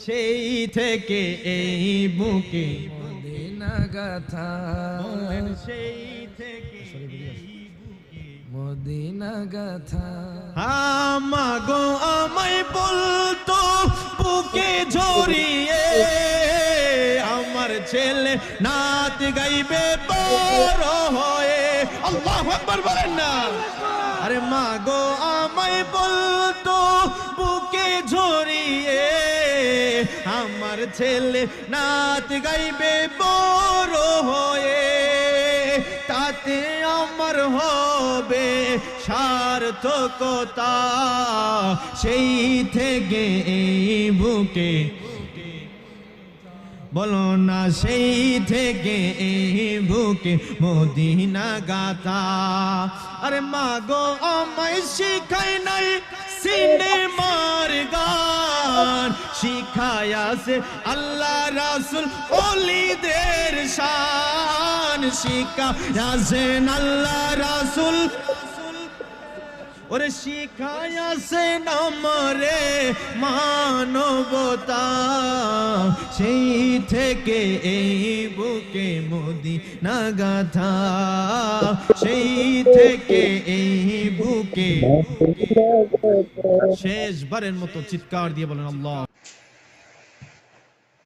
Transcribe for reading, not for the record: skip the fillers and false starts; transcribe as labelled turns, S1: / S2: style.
S1: সেই থেকে এই বুকে
S2: মদিনা গাথা,
S1: সেই থেকে
S2: মদিনা গাথা।
S1: আমাগো আমায় বলতো বুকে জড়িয়ে, আমার ছেলে নাত গাইবে বড় হয়ে। আল্লাহু আকবার বলেন না। আরে মা গো আমায় বলতো বুকে জড়িয়ে, আমার ছেলে নাত গাইবে বড় হয়ে, তাতে আমার হবে সার্থকতা। সেই থেকে এই বুকে বলো না, সেই থেকে এই বুকে মদিনা গাথা। আরে মা গো আমায় শিখাই নাই সিনেমার গান, শিখায়াছে আল্লাহ রাসূল ওলিদের শান, শিখায়াছেন আল্লাহ রাসূল, ওরে শিখায়াছেন আমারে মানবতা। সেই থেকে এই বুকে মদিনা গাথা, সেই থেকে এই বুকে। শেষবারের মতো চিৎকার দিয়ে বলেন আল্লাহ।